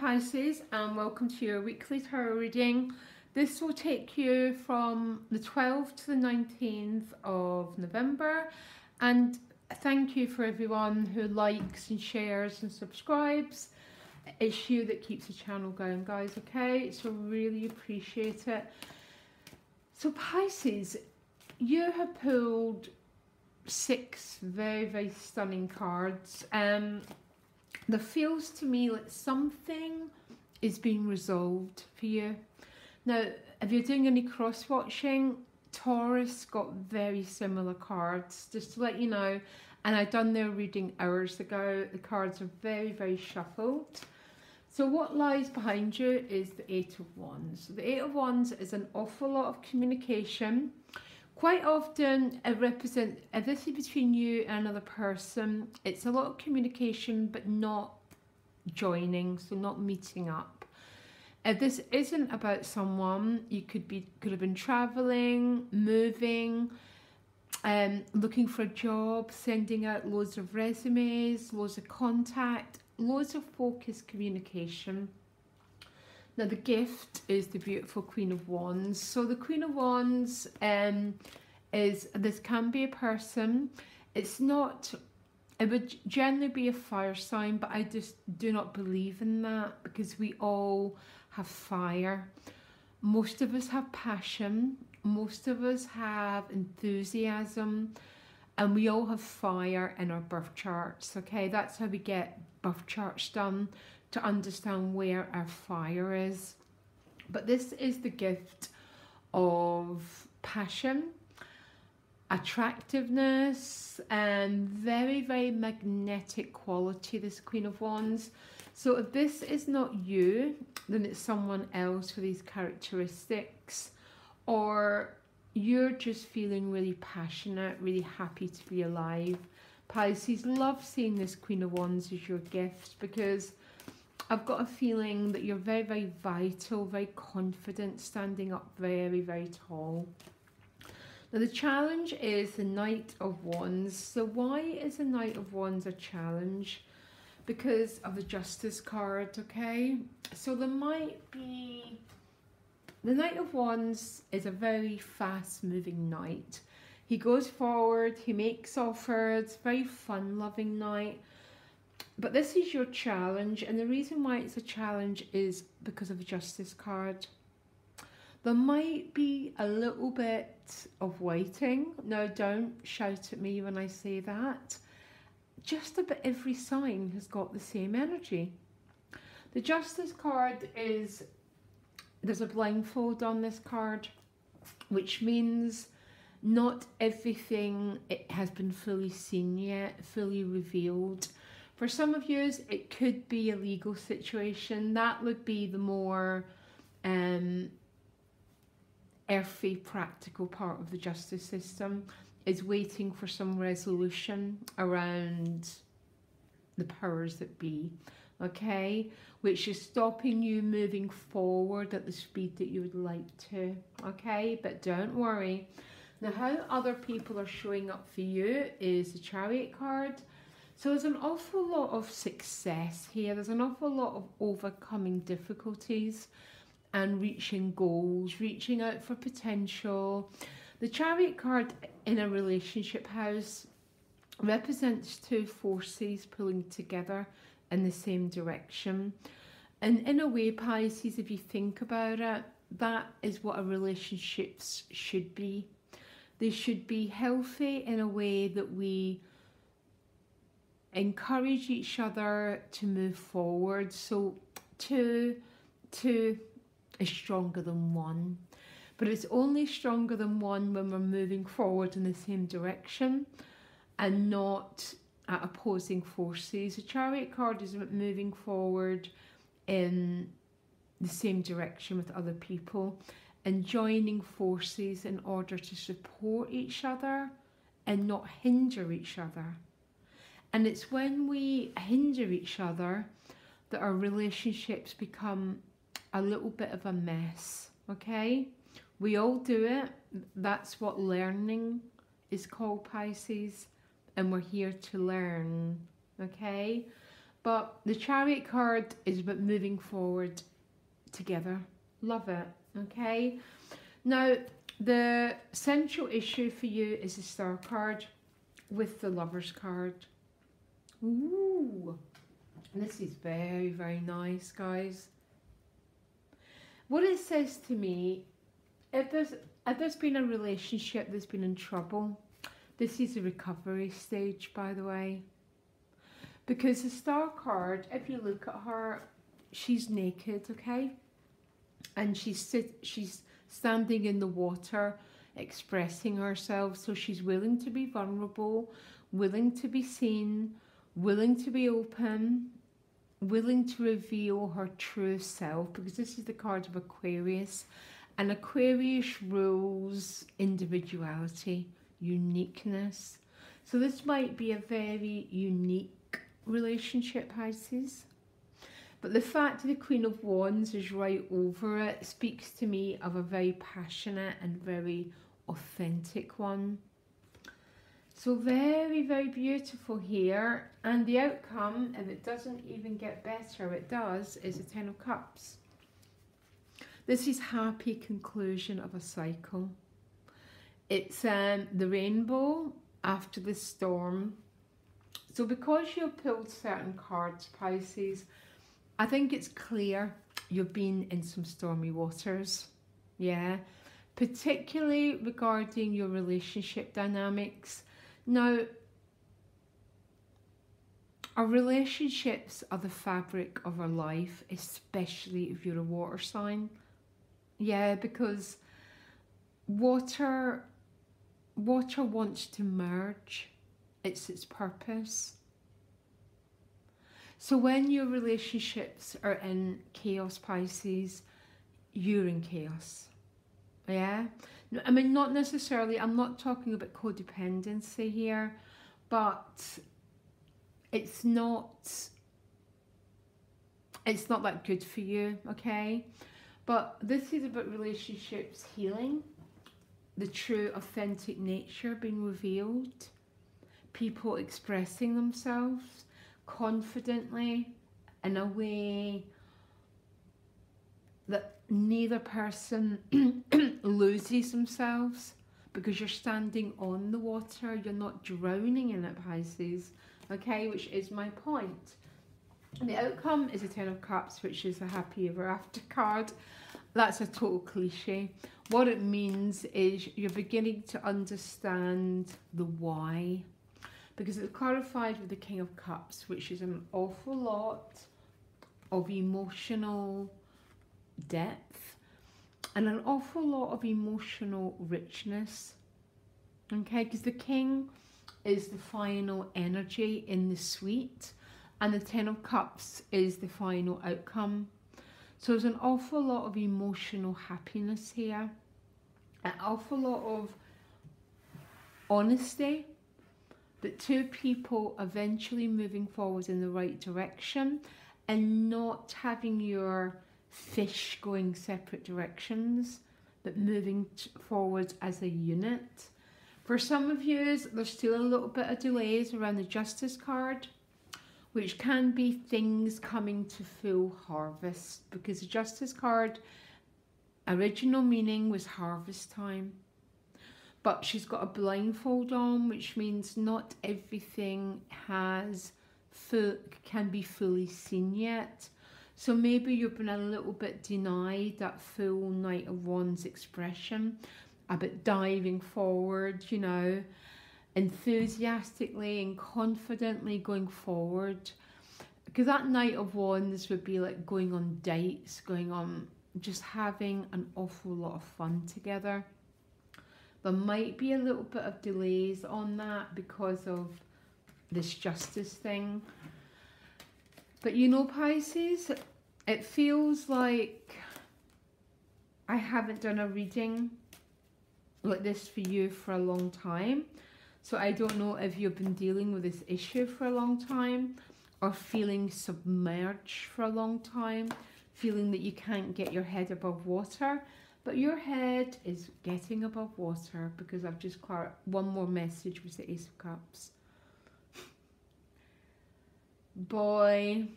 Pisces, and welcome to your weekly tarot reading. This will take you from the 12th to the 19th of November, and thank you for everyone who likes and shares and subscribes. It's you that keeps the channel going, guys, okay? So really appreciate it. So Pisces, you have pulled 6 very stunning cards. There feels to me like something is being resolved for you. Now, if you're doing any cross-watching, Taurus got very similar cards, just to let you know. And I've done their reading hours ago. The cards are very shuffled. So what lies behind you is the 8 of Wands. The 8 of Wands is an awful lot of communication. Quite often it represents, if this is between you and another person, it's a lot of communication but not joining, so not meeting up. If this isn't about someone, you could have been travelling, moving, looking for a job, sending out loads of resumes, loads of contact, loads of focused communication. Now the gift is the beautiful Queen of Wands. So the Queen of Wands this can be a person. It's not, it would generally be a fire sign, but I just do not believe in that because we all have fire. Most of us have passion. Most of us have enthusiasm, and we all have fire in our birth charts, okay? That's how we get birth charts done, to understand where our fire is. But this is the gift of passion, attractiveness, and very magnetic quality, this Queen of Wands. So if this is not you, then it's someone else with these characteristics, or you're just feeling really passionate, really happy to be alive. Pisces, love seeing this Queen of Wands as your gift, because I've got a feeling that you're very vital, very confident, standing up very tall. Now the challenge is the Knight of Wands. So why is the Knight of Wands a challenge? Because of the Justice card, okay? So there might be... The Knight of Wands is a very fast-moving knight. He goes forward, he makes offers, very fun-loving knight. But this is your challenge, and the reason why it's a challenge is because of the Justice card. There might be a little bit of waiting. Now, don't shout at me when I say that. Just about every sign has got the same energy. The Justice card is, there's a blindfold on this card, which means not everything has been fully seen yet, fully revealed. For some of you, it could be a legal situation. That would be the more earthy, practical part of the justice system, is waiting for some resolution around the powers that be, okay? Which is stopping you moving forward at the speed that you would like to, okay? But don't worry. Now, how other people are showing up for you is the Chariot card. So there's an awful lot of success here. There's an awful lot of overcoming difficulties and reaching goals, reaching out for potential. The Chariot card in a relationship house represents 2 forces pulling together in the same direction. And in a way, Pisces, if you think about it, that is what a relationships should be. They should be healthy in a way that we encourage each other to move forward. So 2 is stronger than 1, but it's only stronger than 1 when we're moving forward in the same direction and not at opposing forces. The Chariot card is about moving forward in the same direction with other people and joining forces in order to support each other and not hinder each other. And it's when we hinder each other that our relationships become a little bit of a mess, okay? We all do it. That's what learning is called, Pisces. And we're here to learn, okay? But the Chariot card is about moving forward together. Love it. Okay. Now, the central issue for you is the Star card with the Lovers card. Ooh. This is very, very nice, guys. What it says to me, if there's been a relationship that's been in trouble, this is a recovery stage, by the way. Because the Star card, if you look at her, she's naked, okay? And she's standing in the water, expressing herself. So she's willing to be vulnerable, willing to be seen, willing to be open, willing to reveal her true self, because this is the card of Aquarius, and Aquarius rules individuality, uniqueness. So this might be a very unique relationship, Pisces. But the fact that the Queen of Wands is right over it speaks to me of a very passionate and very authentic one. So very, very beautiful here. And the outcome, if it doesn't even get better, it does, is the Ten of Cups. This is happy conclusion of a cycle. It's the rainbow after the storm. So because you've pulled certain cards, Pisces, I think it's clear you've been in some stormy waters. Yeah. Particularly regarding your relationship dynamics. Now, our relationships are the fabric of our life, especially if you're a water sign. Yeah, because water wants to merge. It's its purpose. So when your relationships are in chaos, Pisces, you're in chaos. Yeah? I mean, not necessarily, I'm not talking about codependency here, but it's not that good for you, okay? But this is about relationships healing, the true authentic nature being revealed, people expressing themselves confidently in a way that neither person loses themselves, because you're standing on the water, you're not drowning in it, Pisces, okay, which is my point. And the outcome is a Ten of Cups, which is a happy ever after card. That's a total cliche. What it means is you're beginning to understand the why, because it's clarified with the King of Cups, which is an awful lot of emotional depth and an awful lot of emotional richness, okay, because the King is the final energy in the suite and the Ten of Cups is the final outcome. So there's an awful lot of emotional happiness here, an awful lot of honesty, but two people eventually moving forward in the right direction and not having your fish going separate directions, but moving forward as a unit. For some of you, there's still a little bit of delays around the Justice card, which can be things coming to full harvest, because the Justice card original meaning was harvest time. But she's got a blindfold on, which means not everything can be fully seen yet. So maybe you've been a little bit denied that full Knight of Wands expression, about diving forward, you know, enthusiastically and confidently going forward. Because that Knight of Wands would be like going on dates, going on just having an awful lot of fun together. There might be a little bit of delays on that because of this Justice thing. But you know, Pisces, it feels like I haven't done a reading like this for you for a long time. So I don't know if you've been dealing with this issue for a long time or feeling submerged for a long time, feeling that you can't get your head above water. But your head is getting above water, because I've just got one more message with the Ace of Cups. Boy,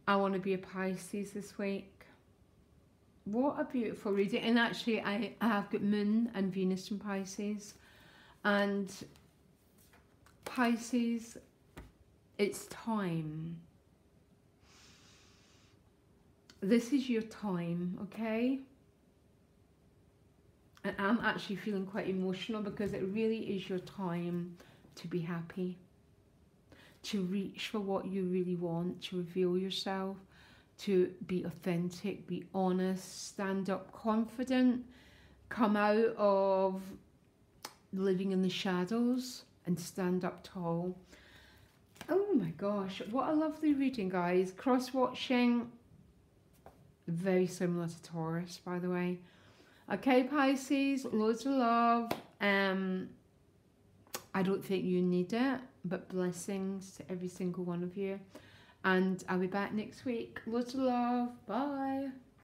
I want to be a Pisces this week. What a beautiful reading. And actually, I have got Moon and Venus in Pisces. And Pisces, it's time. This is your time, okay? And I'm actually feeling quite emotional because it really is your time to be happy, to reach for what you really want, to reveal yourself, to be authentic, be honest, stand up confident, come out of living in the shadows and stand up tall. Oh my gosh, what a lovely reading, guys. Cross-watching, very similar to Taurus, by the way. Okay, Pisces, loads of love. I don't think you need it, but blessings to every single one of you. And I'll be back next week. Loads of love. Bye.